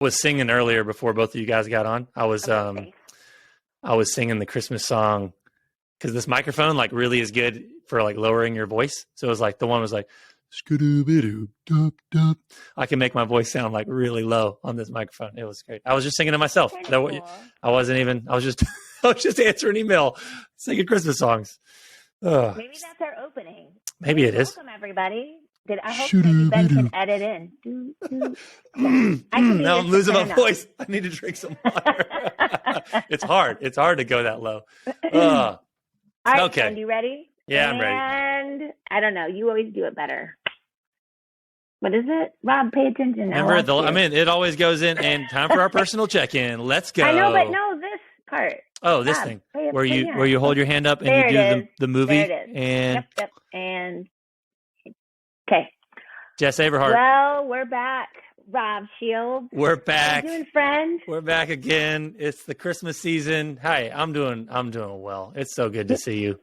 was singing earlier before both of you guys got on. I was singing the Christmas song because this microphone like really is good for like lowering your voice. So it was like the one was like Skadoo-bidoo-dup-dup. I can make my voice sound like really low on this microphone. It was great. I was just singing to myself. Cool. I wasn't even. I was just answering email, singing Christmas songs. Maybe that's our opening. Maybe it is. Welcome everybody. I hope maybe Ben can edit in. Now I'm losing my voice. I need to drink some water. It's hard. It's hard to go that low. All right, okay. Ben, you ready? Yeah, I'm ready. And I don't know. You always do it better. What is it? Rob, pay attention. It always goes in. And time for our personal check-in. Let's go. I know, but no, this part. Oh, this thing where you hold your hand up and you do the movie. There it is. And yep. And okay. Jess Aberhart. Well, we're back. Rob Shields. We're back. How you doing, friend? We're back again. It's the Christmas season. Hi, I'm doing well. It's so good to see you.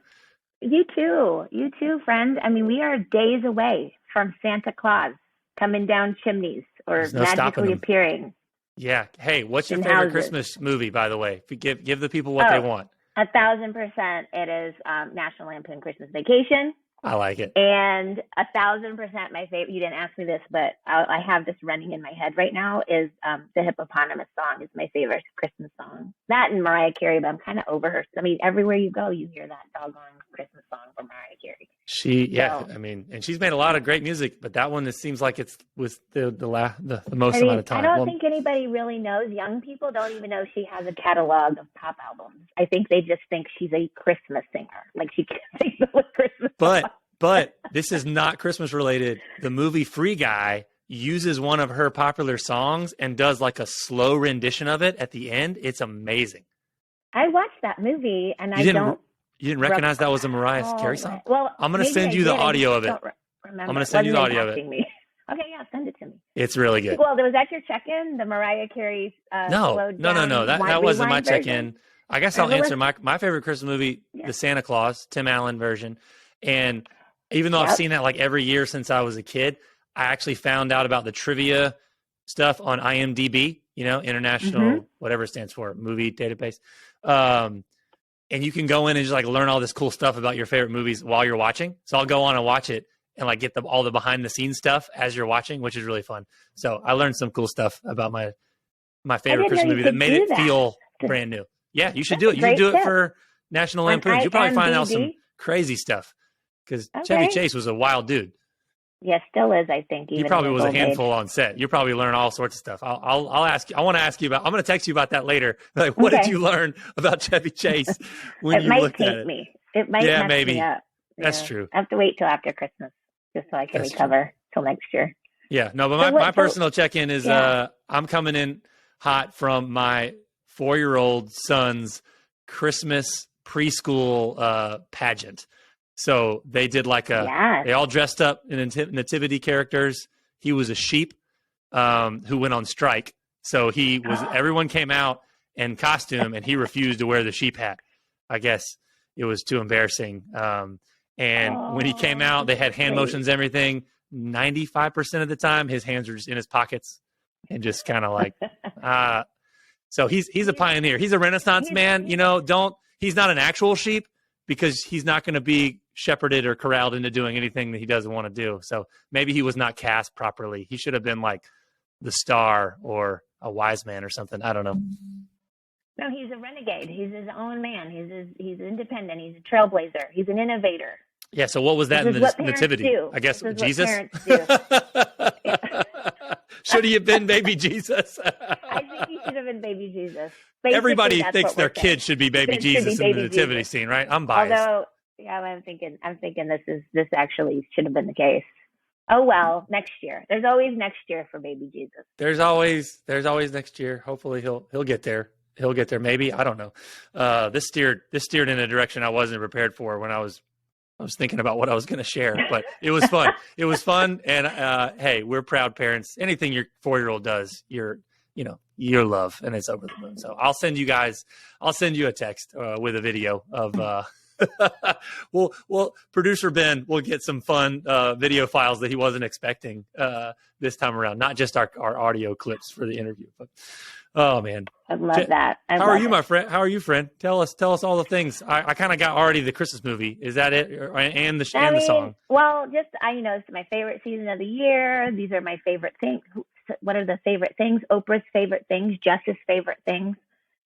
You too, friend. I mean, we are days away from Santa Claus coming down chimneys or magically appearing. Yeah. Hey, what's your favorite Christmas movie, by the way? Give the people what they want. 1,000%. It is National Lampoon Christmas Vacation. I like it. And 1,000% my favorite, you didn't ask me this, but I have this running in my head right now, is the Hippopotamus song is my favorite Christmas song. That and Mariah Carey, but I'm kind of over her. I mean, everywhere you go, you hear that doggone Christmas song from Mariah Carey. And she's made a lot of great music, but that one, it seems like it's was the most amount of time. I don't think anybody really knows. Young people don't even know she has a catalog of pop albums. I think they just think she's a Christmas singer. Like she sings the Christmas songs. But this is not Christmas related. The movie Free Guy uses one of her popular songs and does like a slow rendition of it at the end. It's amazing. I watched that movie and You didn't recognize that was a Mariah Carey song? Well, I'm going to send you the audio of it. I'm going to send you the audio of it. Okay, yeah, send it to me. It's really good. Well, was that your check-in? The Mariah Carey No. That wasn't my check-in. I guess I'll answer my favorite Christmas movie, the Santa Claus, Tim Allen version. And even though I've seen that like every year since I was a kid, I actually found out about the trivia stuff on IMDb, International, whatever it stands for, movie database. And you can go in and just like learn all this cool stuff about your favorite movies while you're watching. So I'll go on and watch it and like get all the behind the scenes stuff as you're watching, which is really fun. So I learned some cool stuff about my favorite Christmas movie that made it feel brand new. Yeah, you should do it. You should do it for National Lampoons. You'll probably find out some crazy stuff. Because Chevy Chase was a wild dude. Yeah, still is, I think. He probably was a handful on set. You probably learn all sorts of stuff. I'll ask you. I want to ask you about. I'm going to text you about that later. Like, what did you learn about Chevy Chase when you looked at it? It might mess me up. That's true. I have to wait till after Christmas just so I can recover till next year. Yeah, no, but my personal check-in is I'm coming in hot from my 4-year-old son's Christmas preschool pageant. So they did like they all dressed up in nativity characters. He was a sheep who went on strike. So everyone came out in costume and he refused to wear the sheep hat. I guess it was too embarrassing. And when he came out, they had hand motions, everything. 95% of the time, his hands were just in his pockets and just kind of like, so he's a pioneer. He's a Renaissance man. He's not an actual sheep because he's not going to be shepherded or corralled into doing anything that he doesn't want to do. So maybe he was not cast properly. He should have been like the star or a wise man or something. I don't know. No, he's a renegade. He's his own man. He's independent. He's a trailblazer. He's an innovator. Yeah. So what was that in the nativity? I guess Jesus. Should he have been baby Jesus? I think he should have been baby Jesus. Everybody thinks their kid should be baby Jesus in the nativity scene, right? I'm biased. Although, I'm thinking this actually should have been the case. Oh well, next year. There's always next year for baby Jesus. There's always next year. Hopefully he'll get there. He'll get there. Maybe, I don't know. This steered in a direction I wasn't prepared for when I was thinking about what I was going to share, but it was fun. It was fun. And hey, we're proud parents. Anything your 4-year-old does, your love, and it's over the moon. So I'll send you a text with a video of Well, producer Ben will get some fun video files that he wasn't expecting this time around, not just our audio clips for the interview. But oh man, I love that. How are you, my friend? How are you, friend? Tell us all the things. I kind of got already the Christmas movie. Is that it? And the song. Well, just it's my favorite season of the year. These are my favorite things. What are the favorite things? Oprah's favorite things. Jess's favorite things.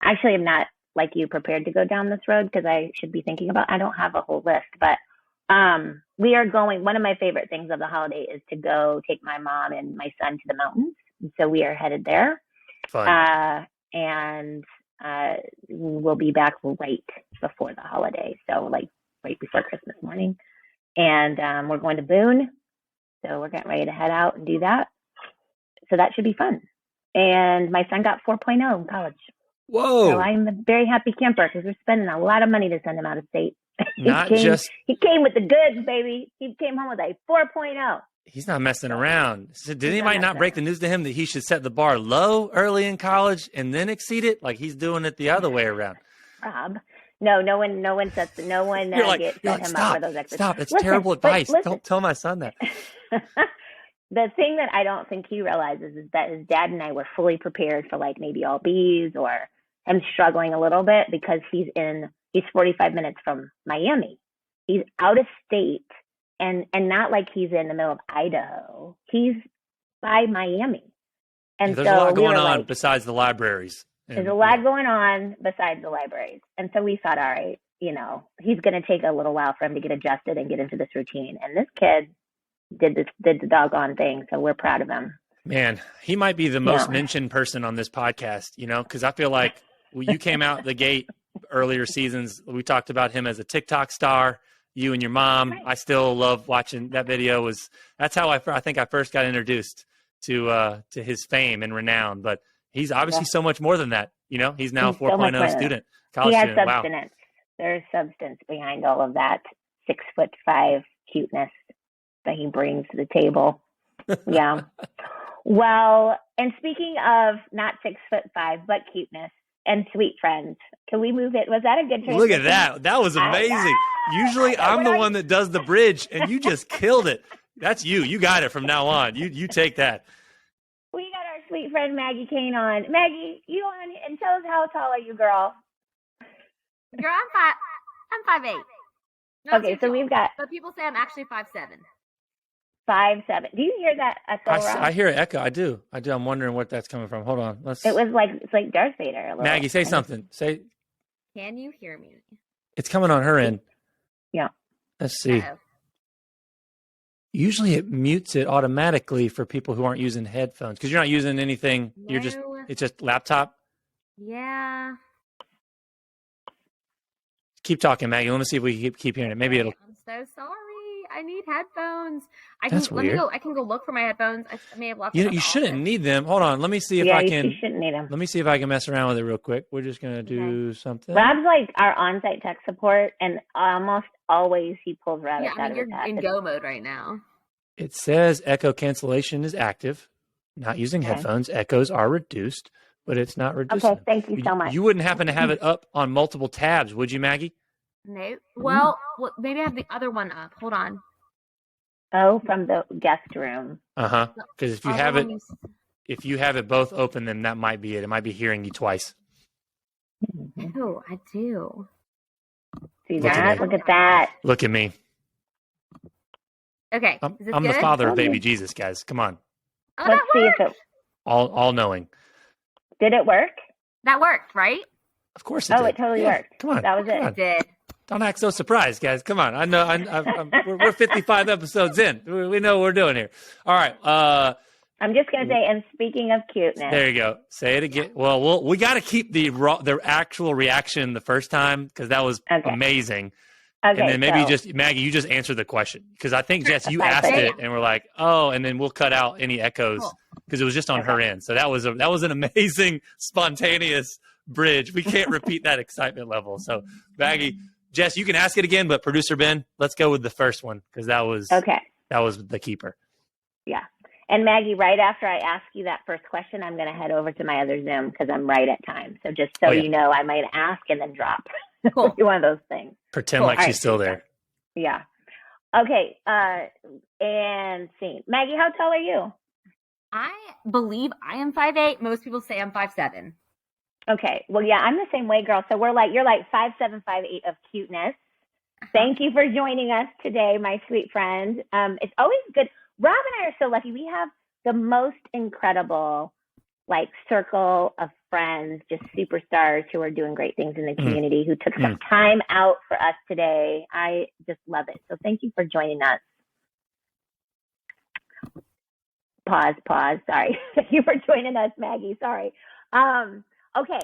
Actually, I'm not like you prepared to go down this road because I should be thinking about. I don't have a whole list, but we are going. One of my favorite things of the holiday is to go take my mom and my son to the mountains. And so we are headed there. Fun. And we'll be back right before the holiday, so like right before Christmas morning. And we're going to Boone, so we're getting ready to head out and do that. So that should be fun. And my son got 4.0 in college. Whoa! So I'm a very happy camper because we're spending a lot of money to send him out of state. He came with the goods, baby. He came home with a 4.0. He's not messing around. So did anybody not break the news to him that he should set the bar low early in college and then exceed it? Like he's doing it the other way around. Rob, no one sets. No one set him up for those exercises. Stop! It's terrible advice. Don't tell my son that. The thing that I don't think he realizes is that his dad and I were fully prepared for like maybe all B's or him struggling a little bit because he's 45 minutes from Miami. He's out of state. And not like he's in the middle of Idaho. He's by Miami. And there's a lot going on besides the libraries. There's a lot going on besides the libraries. And so we thought, all right, he's going to take a little while for him to get adjusted and get into this routine. And this kid did the doggone thing. So we're proud of him. Man, he might be the most mentioned person on this podcast, because I feel like you came out the gate earlier seasons. We talked about him as a TikTok star. You and your mom. Right. I still love watching that video. That's how I think I first got introduced to his fame and renown. But he's obviously so much more than that. He's now a 4.0 student. He has substance. Wow. There's substance behind all of that 6'5" cuteness that he brings to the table. Yeah. Well, and speaking of not 6'5", but cuteness and sweet friends. Can we move it? Was that a good transition? Look at that. That was amazing. Usually I'm the one that does the bridge, and you just killed it. That's you. You got it from now on. You take that. We got our sweet friend Maggie Kane on. Maggie, you on and tell us how tall are you, girl? Girl, I'm 5'8". Okay, so we've got. But people say I'm actually 5'7". 5'7". Do you hear that echo? I hear an echo. I do. I'm wondering what that's coming from. Hold on. It's like Darth Vader. Maggie, say something. Say. Can you hear me? It's coming on her end. Yeah. Let's see. Uh-oh. Usually it mutes it automatically for people who aren't using headphones because you're not using anything. No. It's just laptop. Yeah. Keep talking, Maggie. Let me see if we keep hearing it. Maybe it'll. I'm so sorry. I need headphones. That's weird. I can go look for my headphones. I may have left them. You shouldn't need them. Hold on. Let me see if I can. You shouldn't need them. Let me see if I can mess around with it real quick. We're just gonna do something. Rob's like our on-site tech support, and almost always he pulls rabbits out of his hat. You're in go mode right now. It says echo cancellation is active. Not using headphones. Echoes are reduced, but it's not reducing. Okay, thank you so much. You wouldn't happen to have it up on multiple tabs, would you, Maggie? No. Well, maybe I have the other one up. Hold on. Oh, from the guest room. Because if you have it both open, then that might be it. It might be hearing you twice. Oh, I do. See that? Look at that. Look at me. Okay. I'm the father of baby Jesus, guys. Come on. Oh, let's see if it. All knowing. Did it work? That worked, right? Of course it did. Oh, it totally worked. Come on. That was it. It did. Don't act so surprised, guys. Come on. I know. We're 55 episodes in. We know what we're doing here. All right. I'm just gonna say, and speaking of cuteness, there you go. Say it again. Well, we got to keep the actual reaction the first time because that was amazing. Okay, and then maybe Maggie, you just answer the question because I think Jess, you asked it, and we're like, oh, and then we'll cut out any echoes because it was just on her end. So that was an amazing, spontaneous bridge. We can't repeat that excitement level. So Maggie. Jess, you can ask it again, but producer Ben, let's go with the first one because that was the keeper. Yeah. And Maggie, right after I ask you that first question, I'm going to head over to my other Zoom because I'm right at time. So just so you know, I might ask and then drop. Cool. Do one of those things. Pretend Cool. like she's still there. Yeah. Okay. And scene. Maggie, how tall are you? I believe I am 5'8". Most people say I'm 5'7". Okay. Well, yeah, I'm the same way, girl. So you're like 5'7", 5'8" of cuteness. Thank you for joining us today, my sweet friend. It's always good. Rob and I are so lucky. We have the most incredible circle of friends, just superstars who are doing great things in the community, who took some time out for us today. I just love it. So thank you for joining us. Pause. Sorry. Thank you for joining us, Maggie. Sorry. Okay.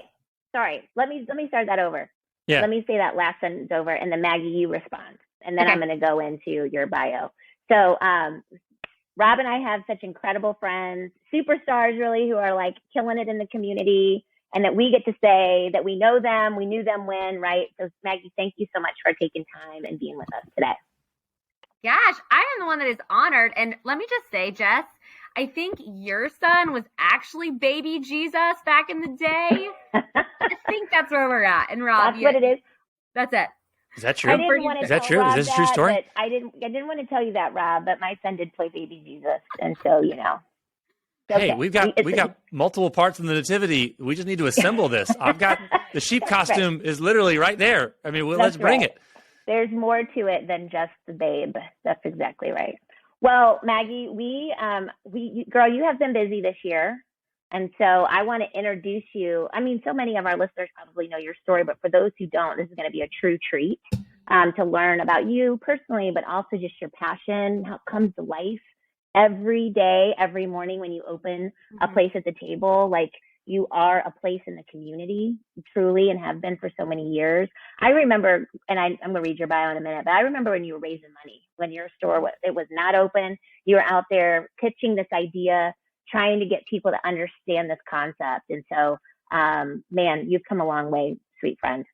Sorry. Let me start that over. Yeah. Let me say that last sentence over, and then Maggie, you respond. And then I'm going to go into your bio. So Rob and I have such incredible friends, superstars really, who are killing it in the community, and that we get to say that we know them, we knew them when, right? So Maggie, thank you so much for taking time and being with us today. Gosh, I am the one that is honored. And let me just say, Jess, I think your son was actually baby Jesus back in the day. I think that's where we're at. And Rob, that's what it is. That's it. Is that true? Is that true? Is this a true story? I didn't want to tell you that, Rob, but my son did play baby Jesus, and so Okay. Hey, we got multiple parts in the nativity. We just need to assemble this. I've got the sheep costume is literally right there. I mean, let's bring it. There's more to it than just the babe. That's exactly right. Well, Maggie, girl, you have been busy this year. And so I want to introduce you. I mean, so many of our listeners probably know your story, but for those who don't, this is going to be a true treat to learn about you personally, but also just your passion, how it comes to life every day, every morning when you open a place at the table. You are a place in the community, truly, and have been for so many years. I remember, and I'm going to read your bio in a minute, but I remember when you were raising money, when your store was not open. You were out there pitching this idea, trying to get people to understand this concept. And so, man, you've come a long way, sweet friend.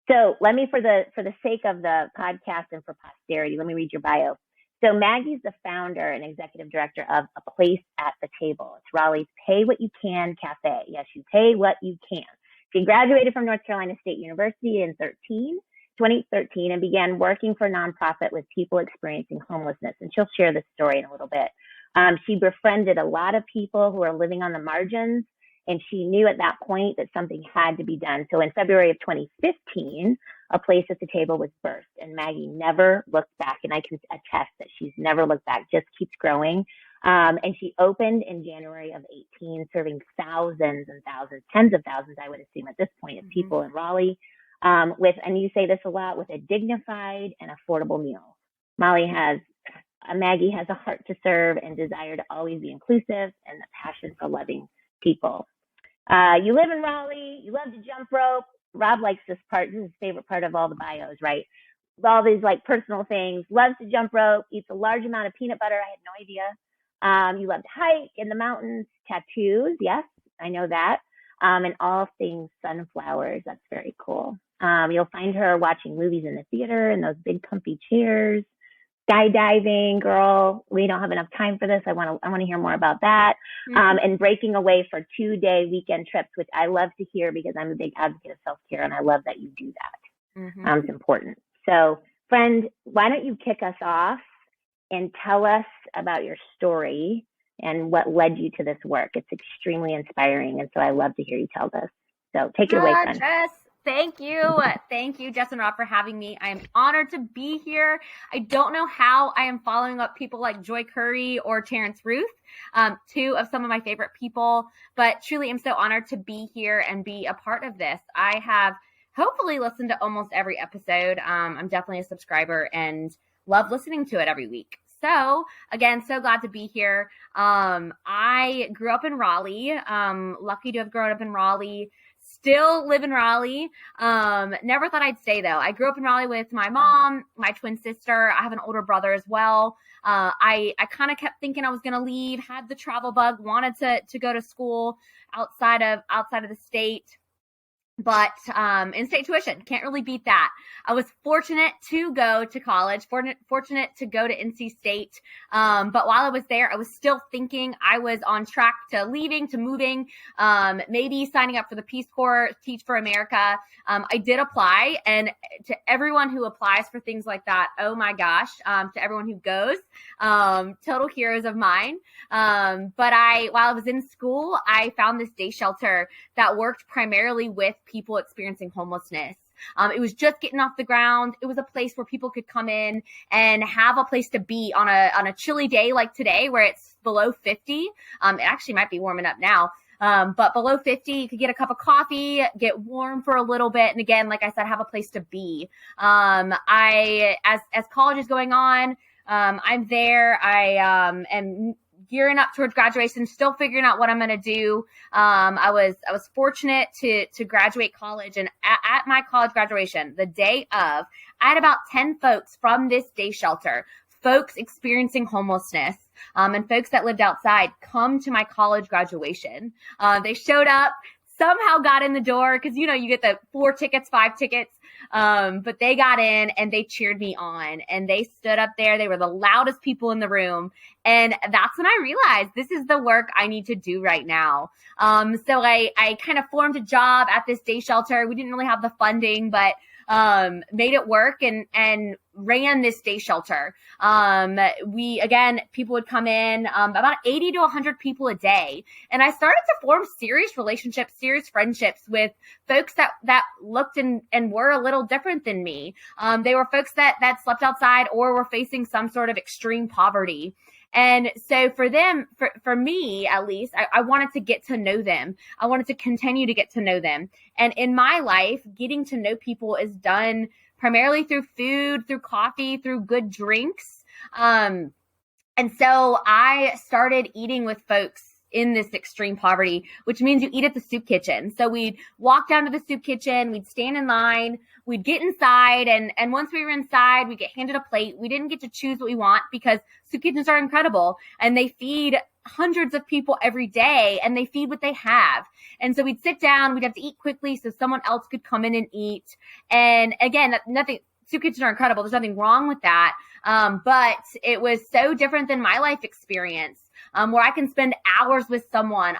So let me, for the sake of the podcast and for posterity, let me read your bio. So Maggie's the founder and executive director of A Place at the Table. It's Raleigh's Pay What You Can Cafe. Yes, you pay what you can. She graduated from North Carolina State University in 2013, and began working for a nonprofit with people experiencing homelessness. And she'll share this story in a little bit. She befriended a lot of people who are living on the margins, and she knew at that point that something had to be done. So in February of 2015, A Place at the Table was birthed, and Maggie never looked back. And I can attest that she's never looked back, just keeps growing. And she opened in January of 18, serving thousands and thousands, tens of thousands, I would assume at this point, of people in Raleigh, and you say this a lot, with a dignified and affordable meal. Maggie has a heart to serve and desire to always be inclusive, and a passion for loving people. You live in Raleigh. You love to jump rope. Rob likes this part. This is his favorite part of all the bios, right? All these personal things. Loves to jump rope. Eats a large amount of peanut butter. I had no idea. You love to hike in the mountains. Tattoos. Yes, I know that. And all things sunflowers. That's very cool. You'll find her watching movies in the theater in those big comfy chairs. Skydiving, girl. We don't have enough time for this. I want to hear more about that. And breaking away for 2-day weekend trips, which I love to hear because I'm a big advocate of self-care, and I love that you do that. It's important. So, friend, why don't you kick us off and tell us about your story and what led you to this work? It's extremely inspiring, and so I love to hear you tell this. So take it away, friend. Jess. Thank you. Thank you, Jess and Rob, for having me. I am honored to be here. I don't know how I am following up people like Joy Curry or Terrence Ruth, two of some of my favorite people, but truly am so honored to be here and be a part of this. I have hopefully listened to almost every episode. I'm definitely a subscriber and love listening to it every week. So again, so glad to be here. I grew up in Raleigh, lucky to have grown up in Raleigh. Still live in Raleigh. Never thought I'd stay though. I grew up in Raleigh with my mom, my twin sister. I have an older brother as well. I kind of kept thinking I was going to leave, had the travel bug, wanted to go to school outside of the state. But in-state tuition, can't really beat that. I was fortunate to go to college, fortunate to go to NC State. But while I was there, I was still thinking I was on track to leaving, to moving, maybe signing up for the Peace Corps, Teach for America. I did apply, and to everyone who applies for things like that, oh my gosh, to everyone who goes, total heroes of mine. But while I was in school, I found this day shelter that worked primarily with people experiencing homelessness. It was just getting off the ground. It was a place where people could come in and have a place to be on a chilly day like today, where it's below 50. It actually might be warming up now. But below 50, you could get a cup of coffee, get warm for a little bit. And again, like I said, have a place to be. As college is going on, I'm there. I am gearing up towards graduation, still figuring out what I'm going to do. I was fortunate to graduate college, and at my college graduation, the day of, I had about 10 folks from this day shelter, folks experiencing homelessness, and folks that lived outside, come to my college graduation. They showed up, somehow got in the door, because you get the 4 tickets, 5 tickets. But they got in and they cheered me on, and they stood up there. They were the loudest people in the room. And that's when I realized this is the work I need to do right now. So I kind of formed a job at this day shelter. We didn't really have the funding, but made it work and ran this day shelter. People would come in, about 80 to 100 people a day. And I started to form serious relationships, serious friendships with folks that looked and were a little different than me. They were folks that slept outside or were facing some sort of extreme poverty. And so for them, for me, at least, I wanted to get to know them. I wanted to continue to get to know them. And in my life, getting to know people is done primarily through food, through coffee, through good drinks. And so I started eating with folks in this extreme poverty, which means you eat at the soup kitchen. So we'd walk down to the soup kitchen, we'd stand in line, we'd get inside, and once we were inside, we'd get handed a plate. We didn't get to choose what we want because soup kitchens are incredible, and they feed hundreds of people every day, and they feed what they have. And so we'd sit down, we'd have to eat quickly so someone else could come in and eat. And again, soup kitchens are incredible. There's nothing wrong with that. But it was so different than my life experience. Where I can spend hours with someone.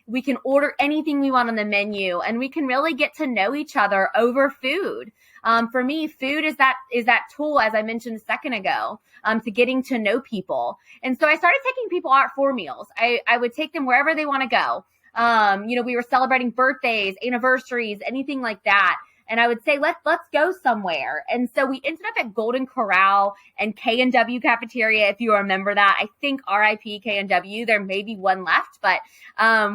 We can order anything we want on the menu, and we can really get to know each other over food. For me, food is that tool, as I mentioned a second ago, to getting to know people. And so I started taking people out for meals. I would take them wherever they want to go. We were celebrating birthdays, anniversaries, anything like that. And I would say, let's go somewhere. And so we ended up at Golden Corral and K&W Cafeteria, if you remember that. I think RIP K&W. There may be one left, but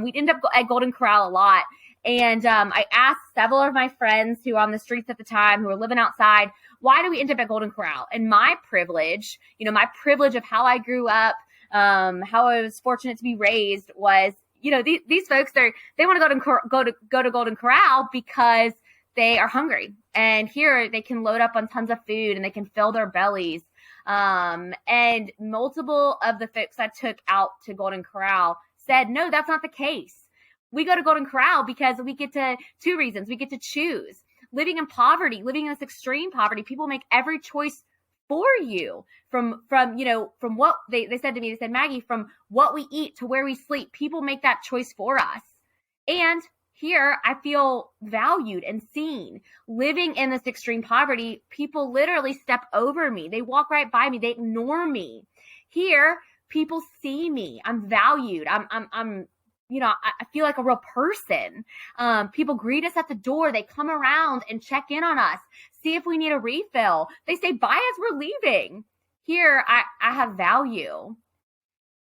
we'd end up at Golden Corral a lot. And I asked several of my friends who were on the streets at the time, who were living outside, why do we end up at Golden Corral? And my privilege of how I grew up, how I was fortunate to be raised was, these folks, they want to go to Golden Corral because they are hungry, and here they can load up on tons of food and they can fill their bellies. And multiple of the folks I took out to Golden Corral said, no, that's not the case. We go to Golden Corral because we get to, 2 reasons. We get to choose. Living in poverty, living in this extreme poverty, people make every choice for you from what they said to me. They said, Maggie, from what we eat to where we sleep, people make that choice for us. And here, I feel valued and seen. Living in this extreme poverty, people literally step over me. They walk right by me. They ignore me. Here, people see me. I'm valued. I feel like a real person. People greet us at the door. They come around and check in on us, see if we need a refill. They say bye as we're leaving. Here, I have value.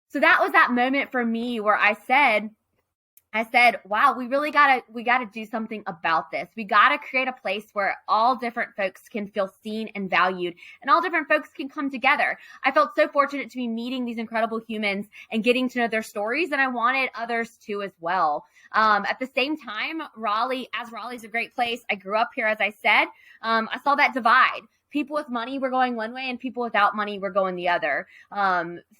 So that was that moment for me where I said, wow, we gotta do something about this. We gotta create a place where all different folks can feel seen and valued, and all different folks can come together. I felt so fortunate to be meeting these incredible humans and getting to know their stories, and I wanted others to as well. At the same time, Raleigh's a great place. I grew up here, as I said. I saw that divide. people with money were going one way and people without money were going the other.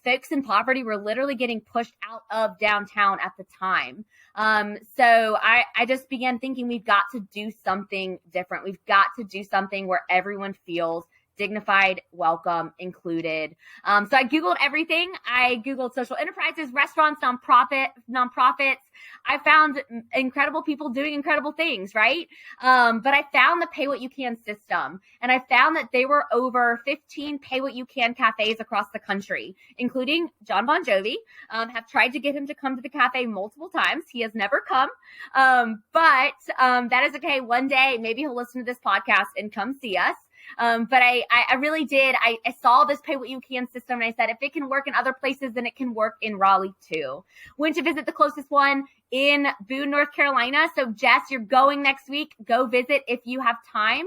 Folks in poverty were literally getting pushed out of downtown at the time. So I just began thinking we've got to do something different. We've got to do something where everyone feels dignified, welcome, included. So I Googled everything. I Googled social enterprises, restaurants, nonprofits. I found incredible people doing incredible things, right? But I found the pay what you can system. And I found that there were over 15 pay what you can cafes across the country, including John Bon Jovi. Have tried to get him to come to the cafe multiple times. He has never come. But that is okay. One day, maybe he'll listen to this podcast and come see us. But I really did. I saw this pay what you can system, and I said, if it can work in other places, then it can work in Raleigh too. Went to visit the closest one in Boone, North Carolina. So Jess, you're going next week. Go visit if you have time.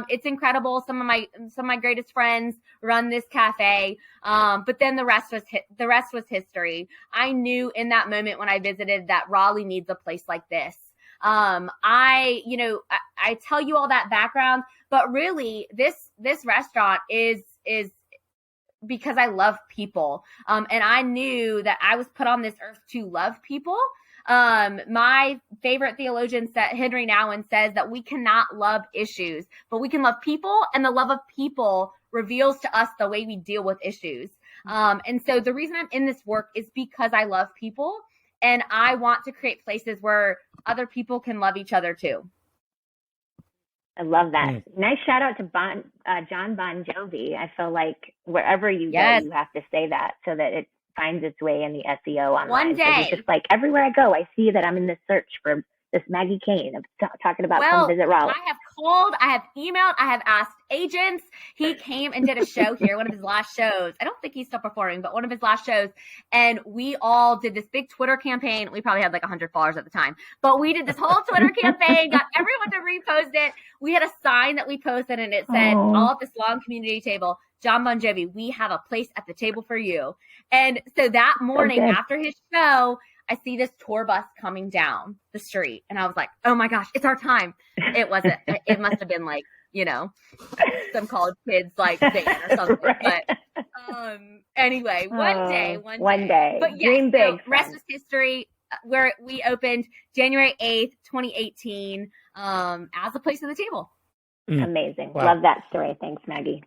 It's incredible. Some of my greatest friends run this cafe. But then the rest was history. I knew in that moment when I visited that Raleigh needs a place like this. I tell you all that background, but really this restaurant is because I love people. And I knew that I was put on this earth to love people. My favorite theologian, Henry Nouwen, says that we cannot love issues, but we can love people, and the love of people reveals to us the way we deal with issues. And so the reason I'm in this work is because I love people. And I want to create places where other people can love each other too. I love that. Nice shout out to John Bon Jovi. I feel like wherever you go, you have to say that so that it finds its way in the SEO online. One day. It's just like everywhere I go, I see that I'm in this search for this Maggie Kane. I'm talking about come visit Raleigh. I have called, I have emailed, I have asked agents. He came and did a show here, one of his last shows. I don't think he's still performing, but one of his last shows. And we all did this big Twitter campaign. We probably had like 100 followers at the time, but we did this whole Twitter campaign, got everyone to repost it. We had a sign that we posted and it said, all at this long community table, John Bon Jovi, we have a place at the table for you. And so that morning after his show, I see this tour bus coming down the street and I was like, oh my gosh, it's our time. It wasn't, it must've been like, some college kids like van or something. Right. But anyway, one day. But dream big. So rest is history. Where we opened January 8th, 2018, as a place at the table. Amazing. Wow. Love that story. Thanks, Maggie.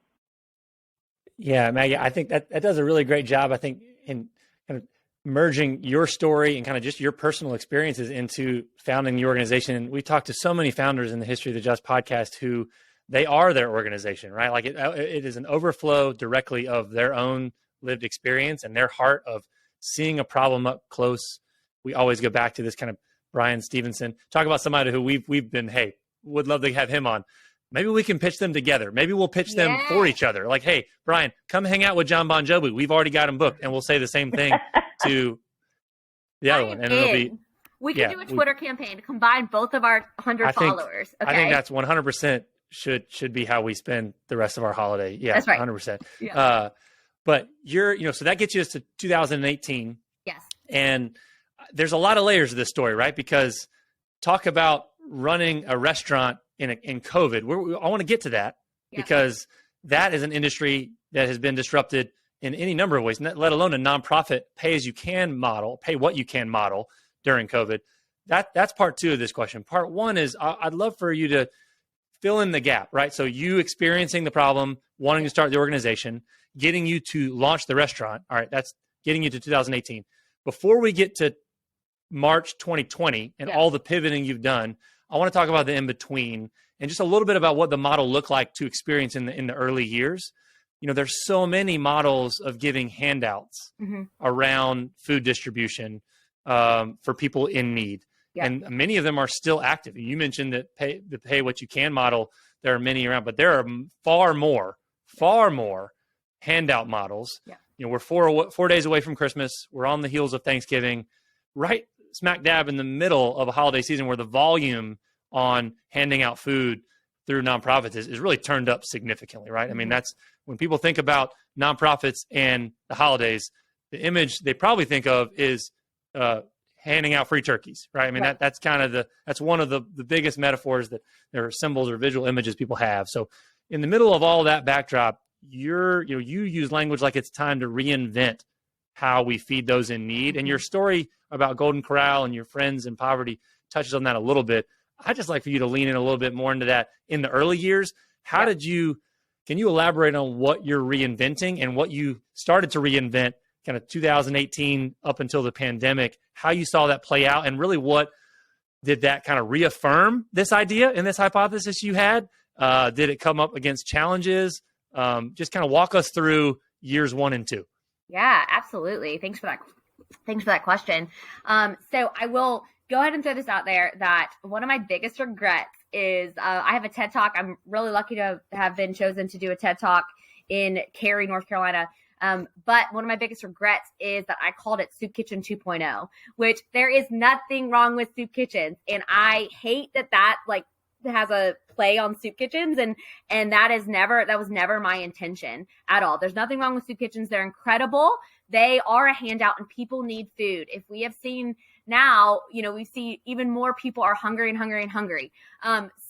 Yeah, Maggie, I think that does a really great job, I think, in kind of merging your story and kind of just your personal experiences into founding the organization. And we talked to so many founders in the History of the Just podcast who they are their organization, right? Like it is an overflow directly of their own lived experience and their heart of seeing a problem up close. We always go back to this kind of Brian Stevenson, talk about somebody who we've been, hey, would love to have him on. Maybe we can pitch them together. Maybe we'll pitch them for each other. Like, hey, Brian, come hang out with John Bon Jovi. We've already got him booked. And we'll say the same thing to the other one. And it'll be, we can do a Twitter campaign to combine both of our 100 followers. Okay? I think that's 100% should be how we spend the rest of our holiday. Yeah, that's right. 100%. Yeah. But so that gets you to 2018. Yes. And there's a lot of layers of this story, right? Because talk about running a restaurant in COVID. I want to get to that because that is an industry that has been disrupted in any number of ways, let alone a nonprofit pay what you can model during COVID. That's part two of this question. Part one is I'd love for you to fill in the gap, right? So you experiencing the problem, wanting to start the organization, getting you to launch the restaurant. All right, that's getting you to 2018. Before we get to March 2020 and all the pivoting you've done, I want to talk about the in-between and just a little bit about what the model looked like to experience in the early years. There's so many models of giving handouts around food distribution for people in need. Yeah. And many of them are still active. You mentioned that pay what you can model. There are many around, but there are far more handout models. Yeah. We're 4 days away from Christmas. We're on the heels of Thanksgiving, right smack dab in the middle of a holiday season where the volume on handing out food through nonprofits is really turned up significantly, right? I mean, that's when people think about nonprofits and the holidays, the image they probably think of is handing out free turkeys, right? I mean, that's kind of that's one of the biggest metaphors that there are symbols or visual images people have. So in the middle of all that backdrop, you use language like it's time to reinvent how we feed those in need. And your story about Golden Corral and your friends in poverty touches on that a little bit. I'd just like for you to lean in a little bit more into that in the early years. Can you elaborate on what you're reinventing and what you started to reinvent kind of 2018 up until the pandemic, how you saw that play out, and really what did that kind of reaffirm this idea and this hypothesis you had? Did it come up against challenges? Just kind of walk us through years 1 and 2. Yeah, absolutely. Thanks for that question. So I will go ahead and throw this out there that one of my biggest regrets is I have a TED Talk. I'm really lucky to have been chosen to do a TED Talk in Cary, North Carolina. But one of my biggest regrets is that I called it Soup Kitchen 2.0, which there is nothing wrong with soup kitchens. And I hate that has a play on soup kitchens, and that was never my intention at all. There's nothing wrong with soup kitchens. They're incredible. They are a handout, and people need food. If we have seen now, we see even more people are hungry and hungry and hungry.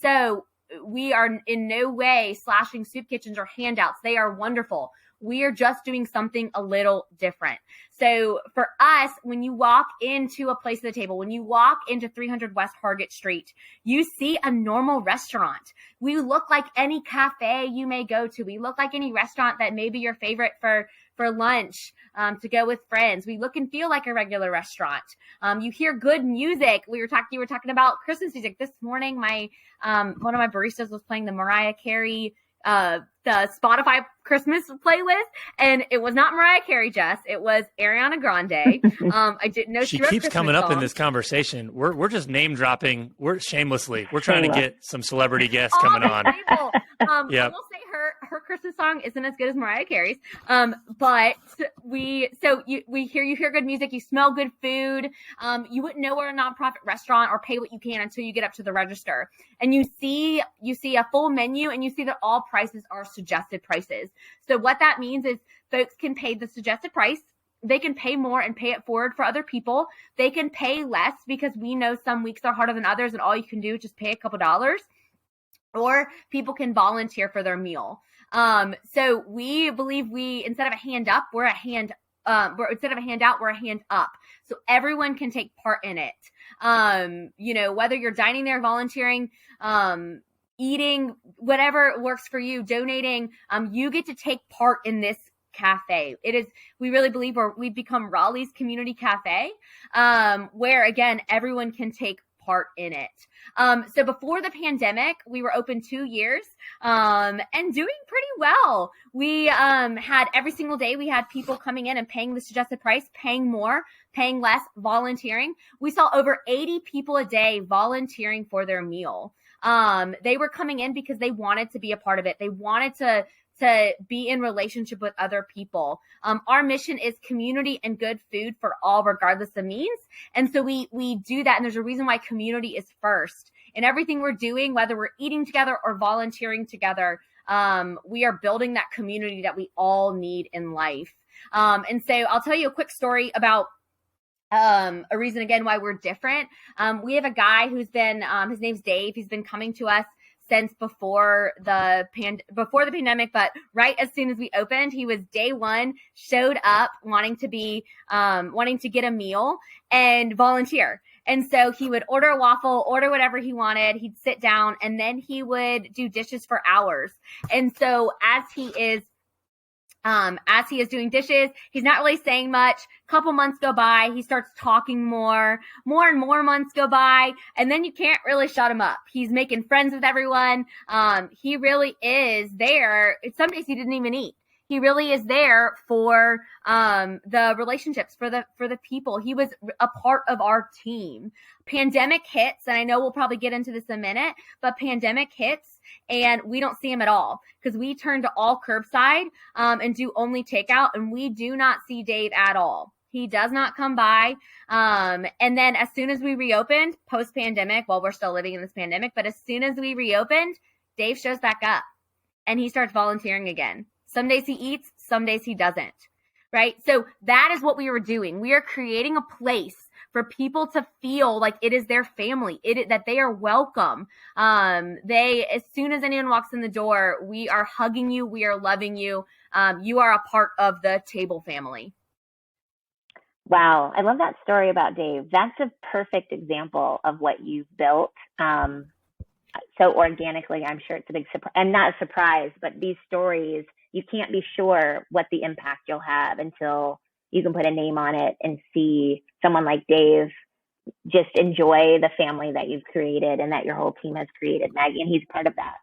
So we are in no way slashing soup kitchens or handouts. They are wonderful. We are just doing something a little different. So for us, when you walk into a place at the table, when you walk into 300 West Hargett Street, you see a normal restaurant. We look like any cafe you may go to. We look like any restaurant that may be your favorite for lunch, to go with friends. We look and feel like a regular restaurant. You hear good music. You were talking about Christmas music this morning. One of my baristas was playing the Mariah Carey, the Spotify Christmas playlist, and it was not Mariah Carey, Jess. It was Ariana Grande. I didn't know she keeps Christmas coming up songs. in this conversation. We're just name dropping. We're shamelessly. We're trying to get some celebrity guests coming on. I will say her Christmas song isn't as good as Mariah Carey's. But you hear good music, you smell good food. You wouldn't know we're a nonprofit restaurant or pay what you can until you get up to the register. And you see a full menu, and you see that all prices are suggested prices. So what that means is folks can pay the suggested price. They can pay more and pay it forward for other people. They can pay less because we know some weeks are harder than others, and all you can do is just pay a couple dollars. Or people can volunteer for their meal. So we believe instead of a hand up, we're a hand instead of a handout, we're a hand up. So everyone can take part in it. Whether you're dining there, volunteering, eating, whatever works for you, donating, you get to take part in this cafe. We really believe we've become Raleigh's community cafe, where again, everyone can take part in it. So before the pandemic, we were open 2 years, and doing pretty well. We had every single day, we had people coming in and paying the suggested price, paying more, paying less, volunteering. We saw over 80 people a day volunteering for their meal. They were coming in because they wanted to be a part of it. They wanted to be in relationship with other people. Our mission is community and good food for all, regardless of means. And so we do that. And there's a reason why community is first in everything we're doing, whether we're eating together or volunteering together. We are building that community that we all need in life. And so I'll tell you a quick story about a reason again why we're different. We have a guy who's been, his name's Dave. He's been coming to us since before the pandemic, but right as soon as we opened, he was day one, showed up wanting to get a meal and volunteer. And so he would order a waffle, order whatever he wanted. He'd sit down, and then he would do dishes for hours. And so as he is doing dishes, he's not really saying much. Couple months go by, he starts talking more and more months go by, and then you can't really shut him up. He's making friends with everyone. He really is there. Some days he didn't even eat. He really is there for the relationships, for the people. He was a part of our team. Pandemic hits, and I know we'll probably get into this in a minute, but pandemic hits, and we don't see him at all because we turn to all curbside and do only takeout, and we do not see Dave at all. He does not come by. And then as soon as we reopened, post-pandemic, well, we're still living in this pandemic, but as soon as we reopened, Dave shows back up and he starts volunteering again. Some days he eats, some days he doesn't, right? So that is what we were doing. We are creating a place for people to feel like it is their family, that they are welcome. As soon as anyone walks in the door, we are hugging you, we are loving you. You are a part of the table family. Wow. I love that story about Dave. That's a perfect example of what you've built. So organically, I'm sure it's a big surprise, and not a surprise, but these stories, you can't be sure what the impact you'll have until you can put a name on it and see someone like Dave just enjoy the family that you've created and that your whole team has created, Maggie, and he's part of that.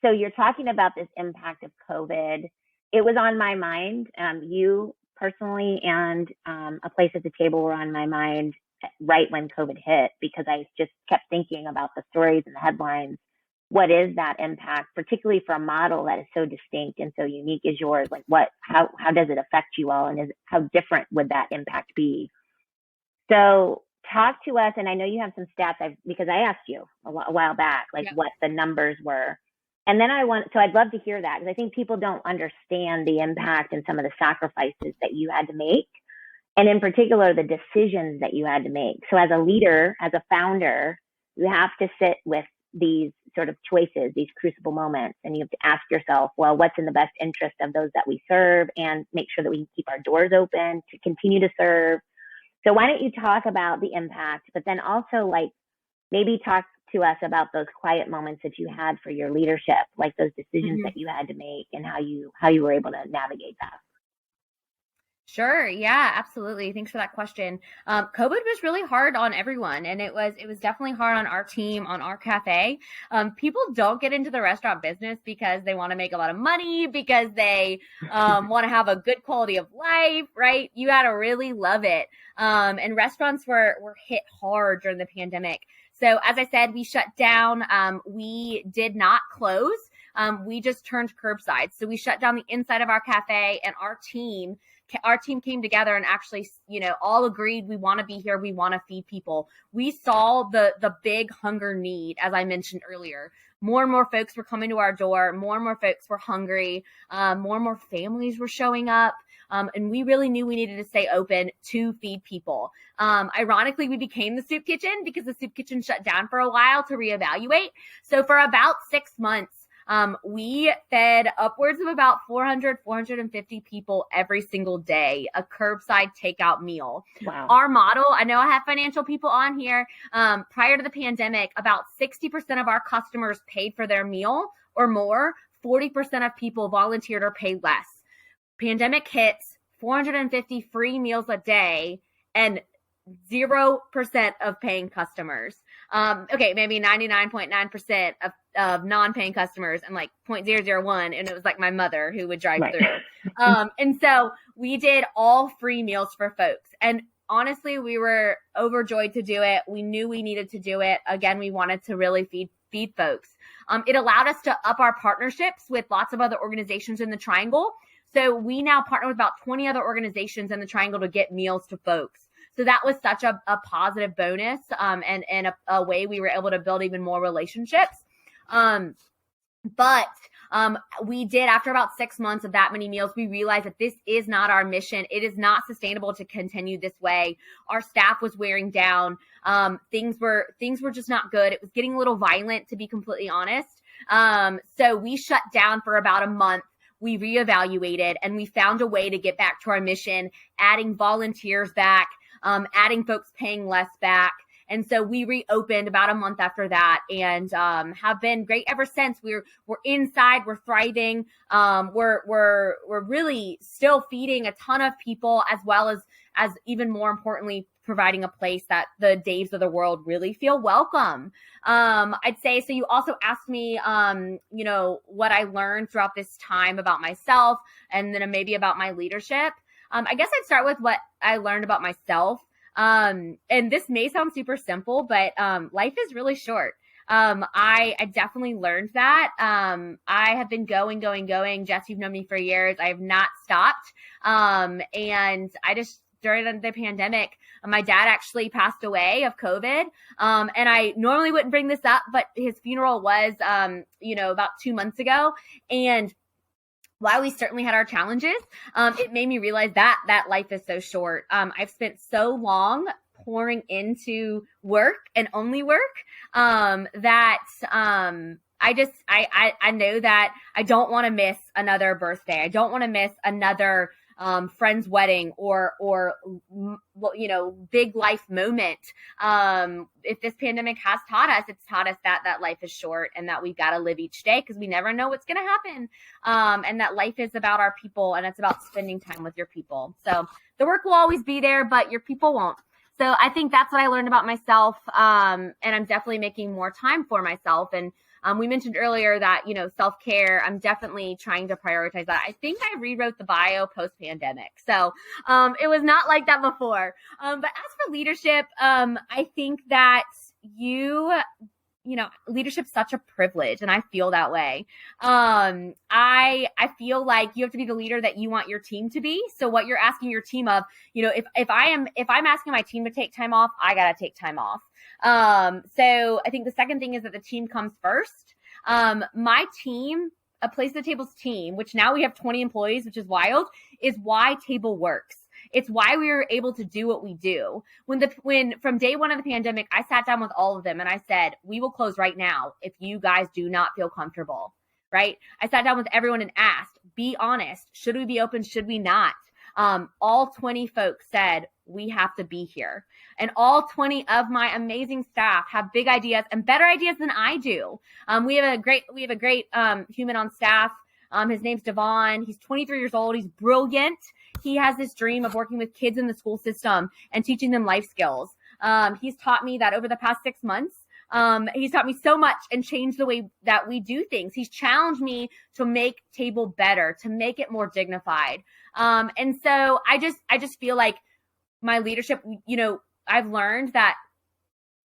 So you're talking about this impact of COVID. It was on my mind. You personally and A Place at the Table were on my mind right when COVID hit, because I just kept thinking about the stories and the headlines. What is that impact, particularly for a model that is so distinct and so unique as yours? Like how does it affect you all, and how different would that impact be? So talk to us, and I know you have some stats because I asked you a while back, like what the numbers were. And then I'd love to hear that, because I think people don't understand the impact and some of the sacrifices that you had to make. And in particular, the decisions that you had to make. So as a leader, as a founder, you have to sit with these sort of choices, these crucible moments, and you have to ask yourself, well, what's in the best interest of those that we serve, and make sure that we can keep our doors open to continue to serve. So why don't you talk about the impact, but then also like maybe talk to us about those quiet moments that you had for your leadership, like those decisions that you had to make, and how you were able to navigate that. Sure. Yeah, absolutely. Thanks for that question. COVID was really hard on everyone, and it was definitely hard on our team, on our cafe. People don't get into the restaurant business because they want to make a lot of money, because they want to have a good quality of life, right? You got to really love it. And restaurants were hit hard during the pandemic. So as I said, we shut down. We did not close. We just turned curbside. So we shut down the inside of our cafe, and our team came together and actually, all agreed we want to be here. We want to feed people. We saw the big hunger need, as I mentioned earlier. More and more folks were coming to our door. More and more folks were hungry. More and more families were showing up. And we really knew we needed to stay open to feed people. Ironically, we became the soup kitchen because the soup kitchen shut down for a while to reevaluate. So for about 6 months, we fed upwards of about 450 people every single day, a curbside takeout meal. Wow. Our model, I know I have financial people on here. Prior to the pandemic, about 60% of our customers paid for their meal or more. 40% of people volunteered or paid less. Pandemic hits, 450 free meals a day, and 0% of paying customers. Okay, maybe 99.9% of non-paying customers, and like 0.001, and it was like my mother who would drive through. And so we did all free meals for folks. And honestly, we were overjoyed to do it. We knew we needed to do it. Again, we wanted to really feed folks. It allowed us to up our partnerships with lots of other organizations in the Triangle. So we now partner with about 20 other organizations in the Triangle to get meals to folks. So that was such a positive bonus, and a way we were able to build even more relationships. But we did, after about 6 months of that many meals, we realized that this is not our mission. It is not sustainable to continue this way. Our staff was wearing down. Things were just not good. It was getting a little violent, to be completely honest. So we shut down for about a month. We reevaluated, and we found a way to get back to our mission, adding volunteers back, adding folks paying less back. And so we reopened about a month after that, and have been great ever since. We're inside, we're thriving. We're really still feeding a ton of people, as well as even more importantly, providing a place that the Daves of the world really feel welcome. I'd say, so you also asked me, what I learned throughout this time about myself, and then maybe about my leadership. I guess I'd start with what I learned about myself. And this may sound super simple, but life is really short. I definitely learned that. I have been going. Jess, you've known me for years. I have not stopped. And I just, during the pandemic, my dad actually passed away of COVID. And I normally wouldn't bring this up, but his funeral was, about 2 months ago. And while we certainly had our challenges, it made me realize that life is so short. I've spent so long pouring into work and only work, that I know that I don't want to miss another birthday. I don't want to miss another friend's wedding or big life moment. If this pandemic has taught us, it's taught us that life is short and that we've got to live each day because we never know what's going to happen. And that life is about our people, and it's about spending time with your people. So the work will always be there, but your people won't. So I think that's what I learned about myself. And I'm definitely making more time for myself. And we mentioned earlier that, self-care, I'm definitely trying to prioritize that. I think I rewrote the bio post-pandemic. So it was not like that before. But as for leadership, I think that leadership's such a privilege, and I feel that way. I feel like you have to be the leader that you want your team to be. So what you're asking your team of, if I'm asking my team to take time off, I gotta take time off. So I think the second thing is that the team comes first. My team, a Place at the Table's team, which now we have 20 employees, which is wild, is why Table works. It's why we were able to do what we do. When from day one of the pandemic, I sat down with all of them and I said, we will close right now if you guys do not feel comfortable, right? I sat down with everyone and asked, be honest. Should we be open? Should we not? All 20 folks said, we have to be here. And all 20 of my amazing staff have big ideas and better ideas than I do. We have a great human on staff. His name's Devon. He's 23 years old. He's brilliant. He has this dream of working with kids in the school system and teaching them life skills. He's taught me that over the past 6 months. He's taught me so much and changed the way that we do things. He's challenged me to make Table better, to make it more dignified. And so I just feel like my leadership, I've learned that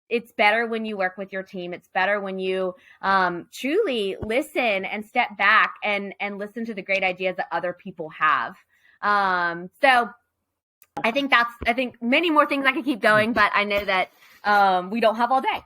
it's better when you work with your team. It's better when you truly listen and step back and listen to the great ideas that other people have. So I think many more things I could keep going, but I know that we don't have all day.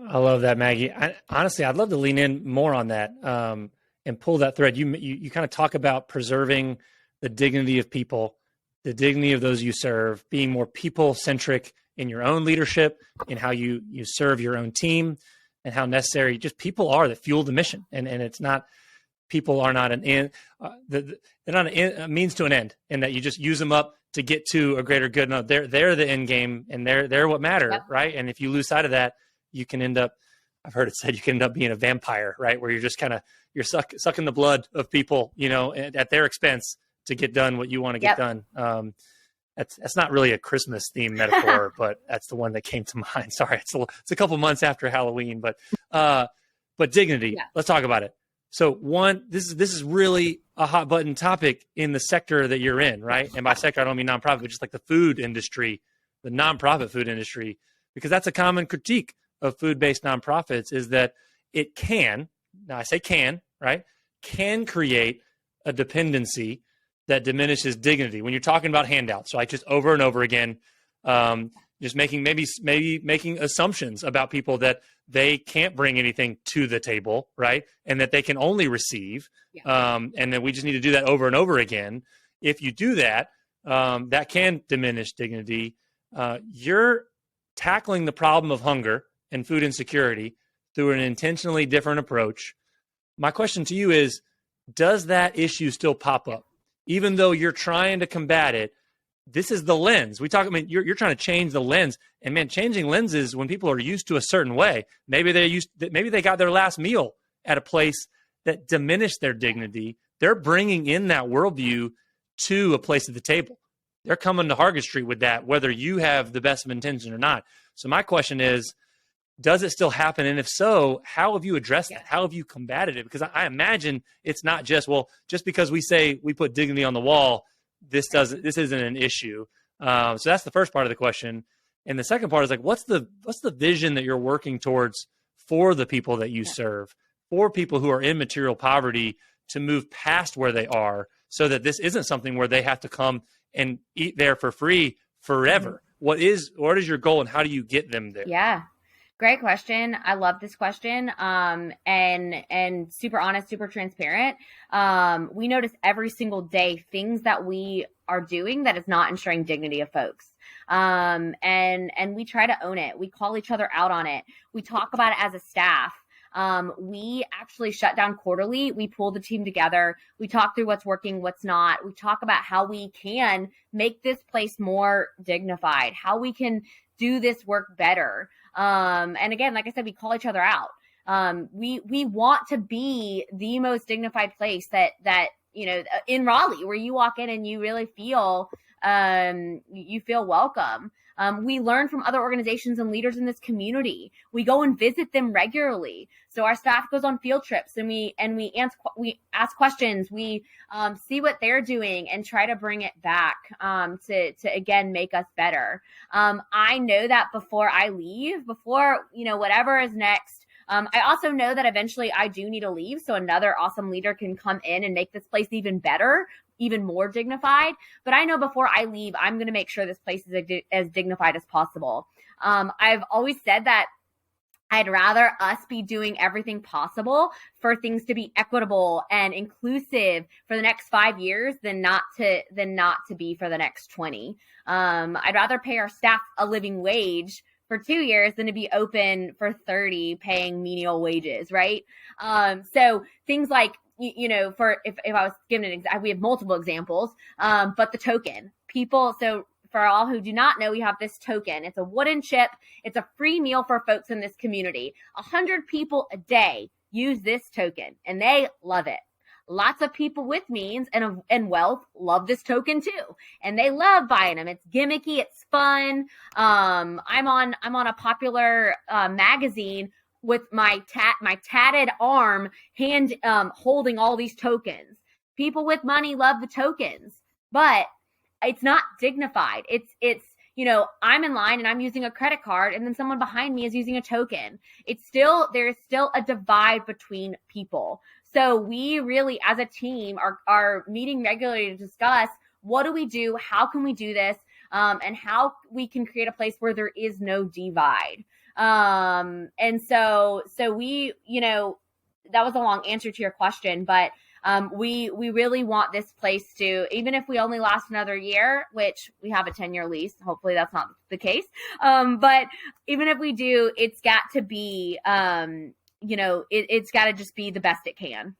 I love that, Maggie. Honestly, I'd love to lean in more on that and pull that thread. You kind of talk about preserving the dignity of people, the dignity of those you serve, being more people-centric in your own leadership, in how you serve your own team, and how necessary just people are that fuel the mission. And it's not, people are not they're not a means to an end, and that you just use them up to get to a greater good. No, they're the end game, and they're what matter, yep. Right? And if you lose sight of that, you can end up, I've heard it said, you can end up being a vampire, right? Where you're just you're sucking the blood of people, at their expense to get done what you want to get done. That's not really a Christmas themed metaphor, but that's the one that came to mind. Sorry, it's a couple months after Halloween, but dignity. Yeah. Let's talk about it. So one, this is really a hot button topic in the sector that you're in, right? And by sector, I don't mean nonprofit, but just like the food industry, the nonprofit food industry, because that's a common critique of food-based nonprofits, is that it can, now I say can, right? Can create a dependency that diminishes dignity. When you're talking about handouts, so like just over and over again, just making maybe making assumptions about people that they can't bring anything to the table, right? And that they can only receive. Yeah. And then we just need to do that over and over again. If you do that, that can diminish dignity. You're tackling the problem of hunger and food insecurity through an intentionally different approach. My question to you is, does that issue still pop up? Even though you're trying to combat it, this is the lens. You're trying to change the lens. And man, changing lenses when people are used to a certain way, maybe they got their last meal at a place that diminished their dignity. They're bringing in that worldview to a place at the table. They're coming to Hargett Street with that, whether you have the best of intention or not. So my question is, does it still happen? And if so, how have you addressed that? How have you combated it? Because I imagine it's not just because we say we put dignity on the wall, this isn't an issue. So that's the first part of the question. And the second part is like, what's the vision that you're working towards for the people that you serve, for people who are in material poverty, to move past where they are, so that this isn't something where they have to come and eat there for free forever? Mm-hmm. What is your goal, and how do you get them there? Yeah. Great question. I love this question. And super honest, super transparent. We notice every single day things that we are doing that is not ensuring dignity of folks. And we try to own it. We call each other out on it. We talk about it as a staff. We actually shut down quarterly. We pull the team together. We talk through what's working, what's not. We talk about how we can make this place more dignified, how we can do this work better. And again, like I said, we call each other out. We want to be the most dignified place that, in Raleigh, where you walk in and you really feel, you feel welcome. We learn from other organizations and leaders in this community. We go and visit them regularly. So our staff goes on field trips and we ask questions. We see what they're doing and try to bring it back to again make us better. I know that before I leave, whatever is next. I also know that eventually I do need to leave, so another awesome leader can come in and make this place even better, even more dignified. But I know before I leave, I'm going to make sure this place is as dignified as possible. I've always said that I'd rather us be doing everything possible for things to be equitable and inclusive for the next 5 years than not to be for the next 20. I'd rather pay our staff a living wage for 2 years than to be open for 30 paying menial wages, right? So things like, for if I was given an example, we have multiple examples, but the token. So for all who do not know, we have this token. It's a wooden chip. It's a free meal for folks in this community. 100 people a day use this token, and they love it. Lots of people with means and wealth love this token too, and they love buying them. It's gimmicky, it's fun. I'm on a popular magazine with my tatted arm, hand holding all these tokens. People with money love the tokens, but it's not dignified. It's I'm in line and I'm using a credit card, and then someone behind me is using a token. There's still a divide between people. So we really, as a team, are meeting regularly to discuss what do we do, how can we do this, and how we can create a place where there is no divide. And so we, that was a long answer to your question, but we really want this place to, even if we only last another year, which we have a 10-year lease, hopefully that's not the case. But even if we do, it's got to be, it's got to just be the best it can.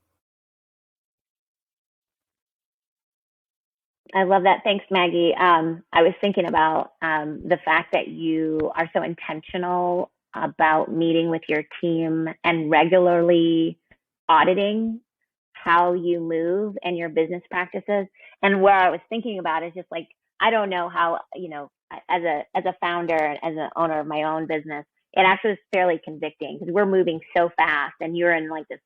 I love that. Thanks, Maggie. I was thinking about the fact that you are so intentional about meeting with your team and regularly auditing how you move and your business practices. And where I was thinking about is just like, I don't know how, as a founder and as an owner of my own business, it actually is fairly convicting because we're moving so fast and you're in like this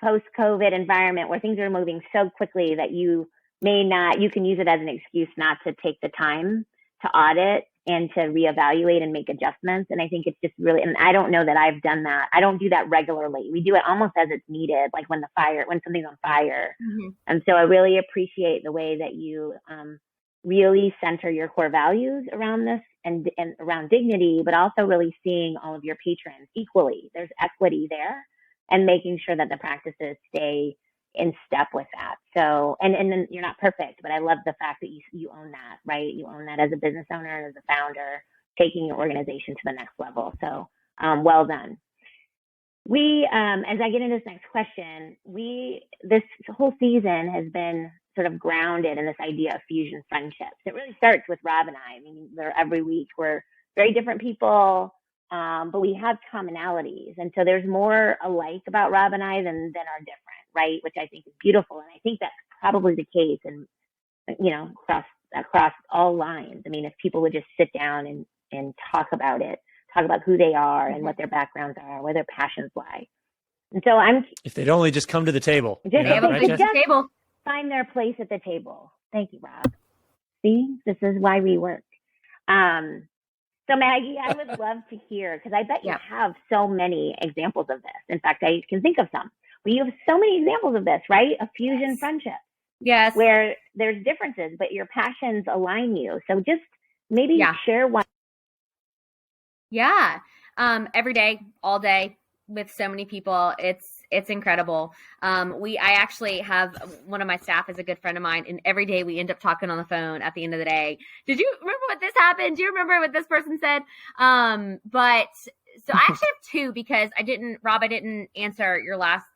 post-COVID environment where things are moving so quickly that you can use it as an excuse not to take the time to audit and to reevaluate and make adjustments. And I think it's just really, and I don't know that I've done that. I don't do that regularly. We do it almost as it's needed, like when something's on fire. Mm-hmm. And so I really appreciate the way that you really center your core values around this and around dignity, but also really seeing all of your patrons equally. There's equity there and making sure that the practices stay in step with that. So, and then you're not perfect, but I love the fact that you own that, right? You own that as a business owner and as a founder, taking your organization to the next level. So, well done. As I get into this next question, this whole season has been sort of grounded in this idea of fusion friendships. It really starts with Rob and I. I mean, every week we're very different people, but we have commonalities. And so there's more alike about Rob and I than are different, right? Which I think is beautiful. And I think that's probably the case across all lines. I mean, if people would just sit down and talk about it, talk about who they are and what their backgrounds are, where their passions lie. And so if they'd only just come to the table. Find their place at the table. Thank you, Rob. See, this is why we work. So Maggie, I would love to hear, because I bet you have so many examples of this. In fact, I can think of some. But you have so many examples of this, right? A fusion friendship. Yes. Where there's differences, but your passions align you. So just maybe share one Yeah. Every day, all day, with so many people. It's incredible. I actually have one of my staff is a good friend of mine, and every day we end up talking on the phone at the end of the day. Did you remember what this happened? Do you remember what this person said? But so I actually have two, because I didn't answer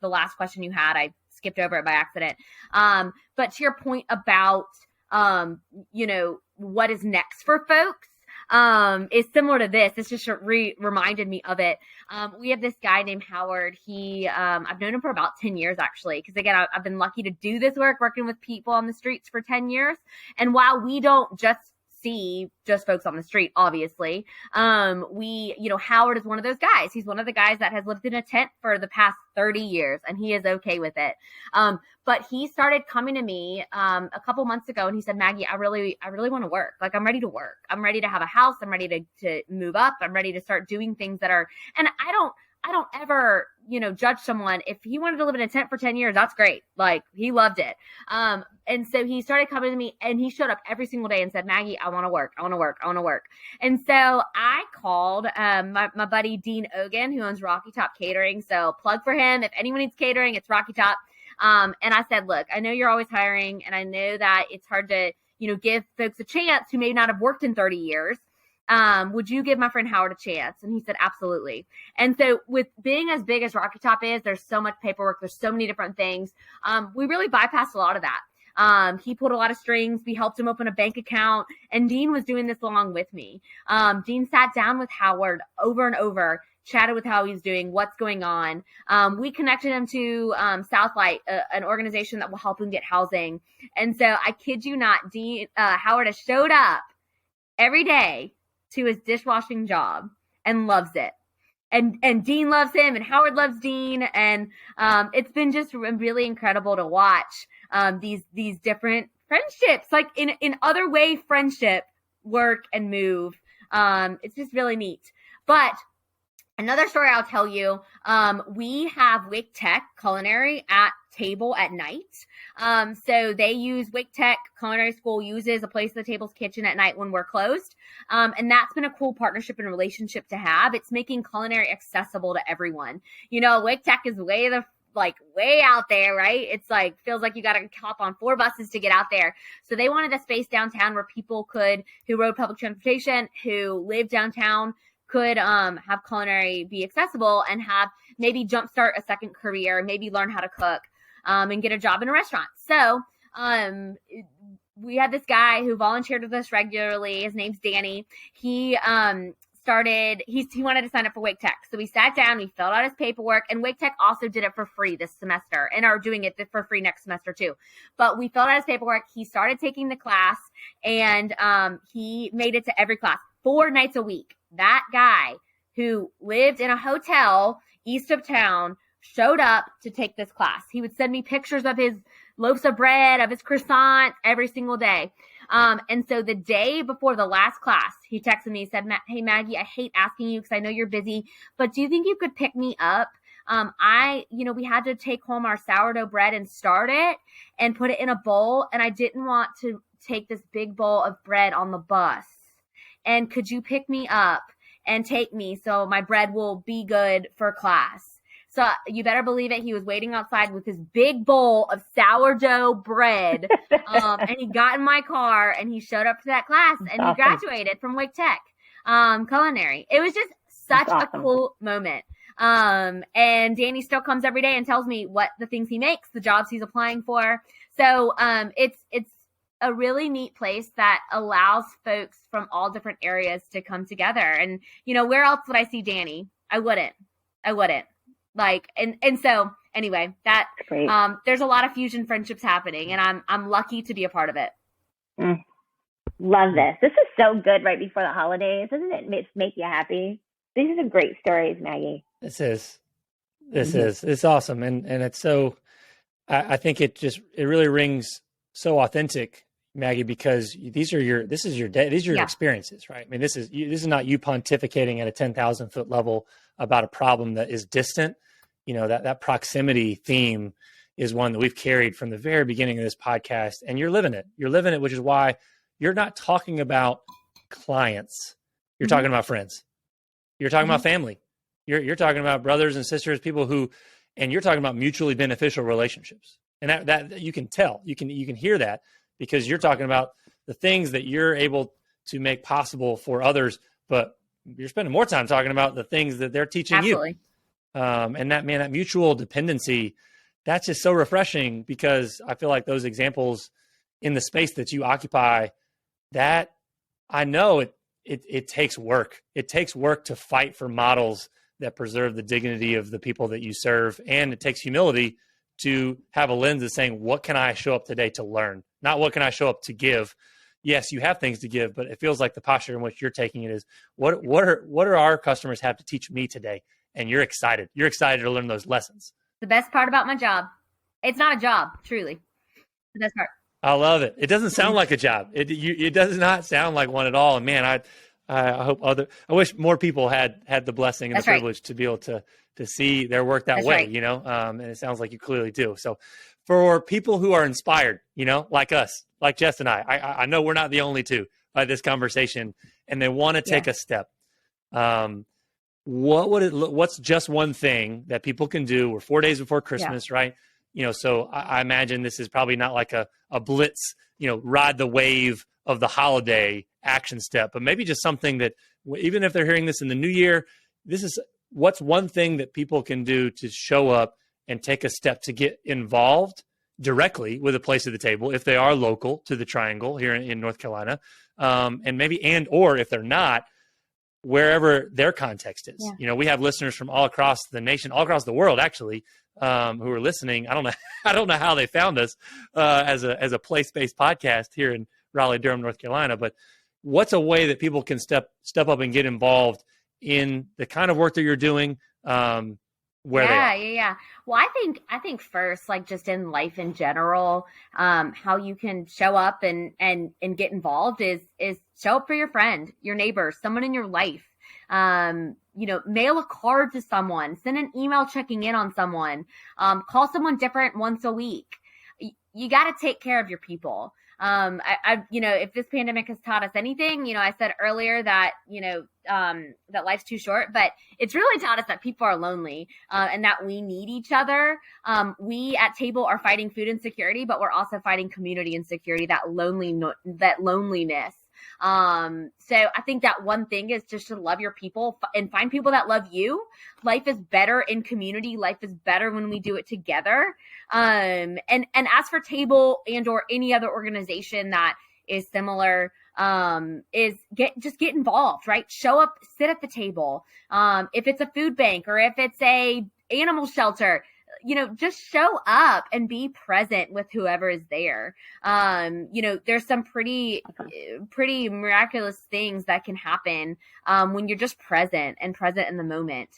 the last question you had. I skipped over it by accident. But to your point about, what is next for folks, is similar to this. This just reminded me of it. We have this guy named Howard. I've known him for about 10 years, actually, because again, I've been lucky to do this work, working with people on the streets for 10 years. And while we don't just see just folks on the street, obviously, Howard is one of those guys. He's one of the guys that has lived in a tent for the past 30 years, and he is okay with it. But he started coming to me a couple months ago, and he said, Maggie, I really want to work. Like, I'm ready to work. I'm ready to have a house. I'm ready to move up. I'm ready to start doing things that are, and I don't ever, judge someone. If he wanted to live in a tent for 10 years, that's great. Like, he loved it. And so he started coming to me, and he showed up every single day and said, Maggie, I want to work. I want to work. I want to work. And so I called my buddy, Dean Ogan, who owns Rocky Top Catering. So plug for him. If anyone needs catering, it's Rocky Top. And I said, look, I know you're always hiring, and I know that it's hard to, give folks a chance who may not have worked in 30 years. Would you give my friend Howard a chance? And he said, absolutely. And so with being as big as Rocky Top is, there's so much paperwork. There's so many different things. We really bypassed a lot of that. He pulled a lot of strings. We helped him open a bank account, and Dean was doing this along with me. Dean sat down with Howard over and over, chatted with how he's doing, what's going on. We connected him to Southlight, an organization that will help him get housing. And so I kid you not, Howard has showed up every day to his dishwashing job and loves it. And Dean loves him, and Howard loves Dean. And it's been just really incredible to watch these different friendships, like in other way, friendship work and move. It's just really neat. But another story I'll tell you, we have Wake Tech Culinary at table at night. So they use Wake Tech Culinary School uses a place at the table's kitchen at night when we're closed. And that's been a cool partnership and relationship to have. It's making culinary accessible to everyone. Wake Tech is way out there, right? It's like, feels like you got to hop on 4 buses to get out there. So they wanted a space downtown where people who rode public transportation, who lived downtown, could have culinary be accessible and have maybe jumpstart a second career, maybe learn how to cook, and get a job in a restaurant. So we had this guy who volunteered with us regularly. His name's Danny. He wanted to sign up for Wake Tech. So we sat down, we filled out his paperwork, and Wake Tech also did it for free this semester and are doing it for free next semester too. But we filled out his paperwork. He started taking the class, and he made it to every class 4 nights a week. That guy who lived in a hotel east of town showed up to take this class. He would send me pictures of his loaves of bread, of his croissants every single day. And so the day before the last class, he texted me, he said, hey, Maggie, I hate asking you because I know you're busy, but do you think you could pick me up? We had to take home our sourdough bread and start it and put it in a bowl. And I didn't want to take this big bowl of bread on the bus. And could you pick me up and take me so my bread will be good for class? So you better believe it. He was waiting outside with his big bowl of sourdough bread. And he got in my car and he showed up to that class and he graduated from Wake Tech Culinary. It was just such a cool moment. And Danny still comes every day and tells me what the things he makes, the jobs he's applying for. So it's a really neat place that allows folks from all different areas to come together. And, where else would I see Danny? I wouldn't. And so anyway, that, there's a lot of fusion friendships happening, and I'm lucky to be a part of it. Love this. This is so good right before the holidays. Doesn't it make you happy? These are great stories, Maggie. This is, it's awesome. And it's so, I think it really rings so authentic, Maggie, because this is your experiences, right? I mean, this is not you pontificating at a 10,000 foot level about a problem that is distant. That proximity theme is one that we've carried from the very beginning of this podcast, and you're living it, which is why you're not talking about clients. You're talking about friends. You're talking about family. You're talking about brothers and sisters, people who, and you're talking about mutually beneficial relationships. And that you can tell, you can hear that because you're talking about the things that you're able to make possible for others, but you're spending more time talking about the things that they're teaching Absolutely. you. And that mutual dependency, that's just so refreshing because I feel like those examples in the space that you occupy, that I know it takes work. It takes work to fight for models that preserve the dignity of the people that you serve. And it takes humility to have a lens of saying, what can I show up today to learn? Not what can I show up to give? Yes, you have things to give, but it feels like the posture in which you're taking it is, what are our customers have to teach me today? And you're excited. You're excited to learn those lessons. The best part about my job. It's not a job, truly. The best part. I love it. It doesn't sound like a job. It does not sound like one at all. And man, I hope I wish more people had the blessing and the privilege to be able to see their work that way, you know? And it sounds like you clearly do. So for people who are inspired, you know, like us, like Jess and I know we're not the only two by this conversation, and they want to take a step. What's just one thing that people can do? We're 4 days before Christmas, right? You know, so I imagine this is probably not like a blitz, you know, ride the wave of the holiday action step, but maybe just something that even if they're hearing this in the new year, this is what's one thing that people can do to show up and take a step to get involved directly with a place at the table if they are local to the Triangle here in North Carolina, and maybe or if they're not, wherever their context is. You know, we have listeners from all across the nation, all across the world, actually, who are listening. I don't know how they found us as a place-based podcast here in Raleigh, Durham, North Carolina. But what's a way that people can step up and get involved in the kind of work that you're doing? Where they are? Yeah. Well, I think first, like just in life in general, how you can show up and get involved is show up for your friend, your neighbor, someone in your life. You know, mail a card to someone, send an email checking in on someone, call someone different once a week. You got to take care of your people. You know, if this pandemic has taught us anything, you know, I said earlier that, you know, that life's too short, but it's really taught us that people are lonely, and that we need each other. We at Table are fighting food insecurity, but we're also fighting community insecurity, that loneliness. So I think that one thing is just to love your people and find people that love you. Life is better in community. Life is better when we do it together. And as for Table and or any other organization that is similar, is get involved, right? Show up, sit at the table. If it's a food bank or if it's a animal shelter, you know, just show up and be present with whoever is there. You know, there's some pretty miraculous things that can happen when you're just present in the moment.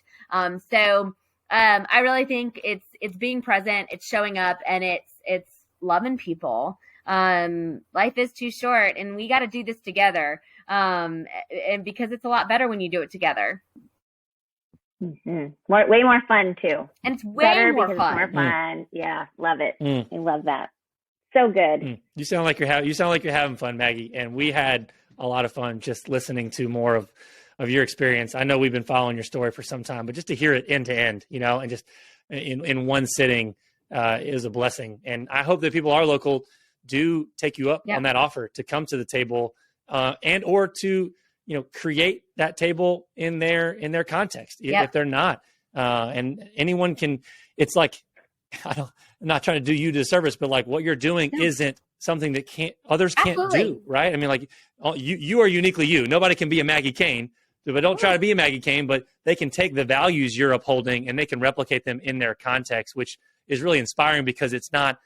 So I really think it's being present, it's showing up, and it's loving people. Life is too short, and we got to do this together. And because it's a lot better when you do it together. Mm-hmm. Way more fun too, and it's way more fun. It's more fun. Yeah, love it. I love that. So good. You sound like you're having fun, Maggie. And we had a lot of fun just listening to more of your experience. I know we've been following your story for some time, but just to hear it end to end, you know, and just in one sitting is a blessing. And I hope that people are local do take you up on that offer to come to the table and or to, you know, create that table in their context if they're not. And anyone can, it's like, I'm not trying to do you a disservice, but like what you're doing isn't something that others can't do. Right. I mean, like you are uniquely you. Nobody can be a Maggie Kane, but don't try to be a Maggie Kane, but they can take the values you're upholding and they can replicate them in their context, which is really inspiring because it's not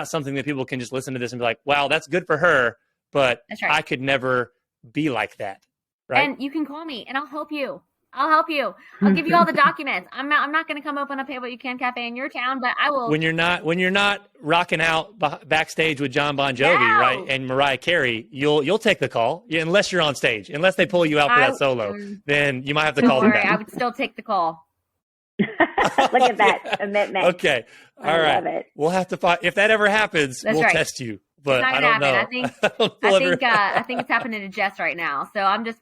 something that people can just listen to this and be like, wow, that's good for her, but I could never be like that. Right? And you can call me and I'll help you. I'll give you all the documents. I'm not going to come open a Pay What You Can cafe in your town, but I will. When you're not rocking out backstage with John Bon Jovi, right, and Mariah Carey, you'll take the call unless you're on stage. Unless they pull you out for that solo, then you might have to call them back. I would still take the call. Look at that commitment. Okay, all right. Love it. We'll have to find if that ever happens. We'll test you. But I don't know. I think it's happening to Jess right now. So I'm just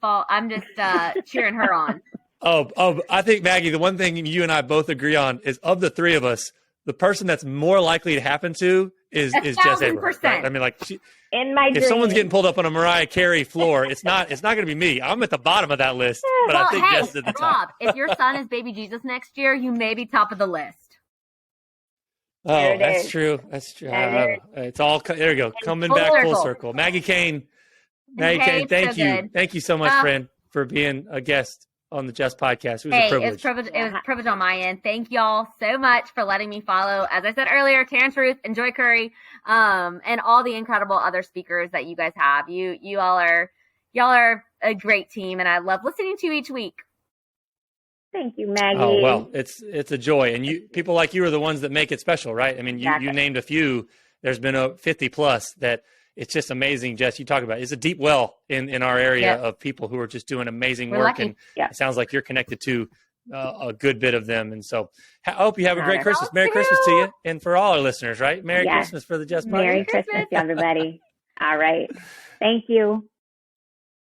cheering her on. I think, Maggie, the one thing you and I both agree on is, of the three of us, the person that's more likely to happen to is Jess Abrams. Right? I mean, like, if someone's getting pulled up on a Mariah Carey floor, it's not going to be me. I'm at the bottom of that list, but I think Jess is at the top. Rob, if your son is baby Jesus next year, you may be top of the list. Oh, that's true. That's true. It's all there. We go. Coming back full circle. Maggie Kane. Thank you. Thank you so much, friend, for being a guest on the Jess podcast. It was a privilege. It was a privilege on my end. Thank y'all so much for letting me follow, as I said earlier, Terrence Ruth and Joy Curry, and all the incredible other speakers that you guys have. You all are a great team, and I love listening to you each week. Thank you, Maggie. Oh, well, it's a joy. And people like you are the ones that make it special, right? I mean, you named a few. There's been 50 plus that it's just amazing, Jess. You talk about it. It's a deep well in our area of people who are just doing amazing work. Lucky. And it sounds like you're connected to a good bit of them. And so I hope you have a great Christmas. Merry Christmas to you. And for all our listeners, right? Merry Christmas for the Jess podcast. Merry Christmas, everybody. All right. Thank you.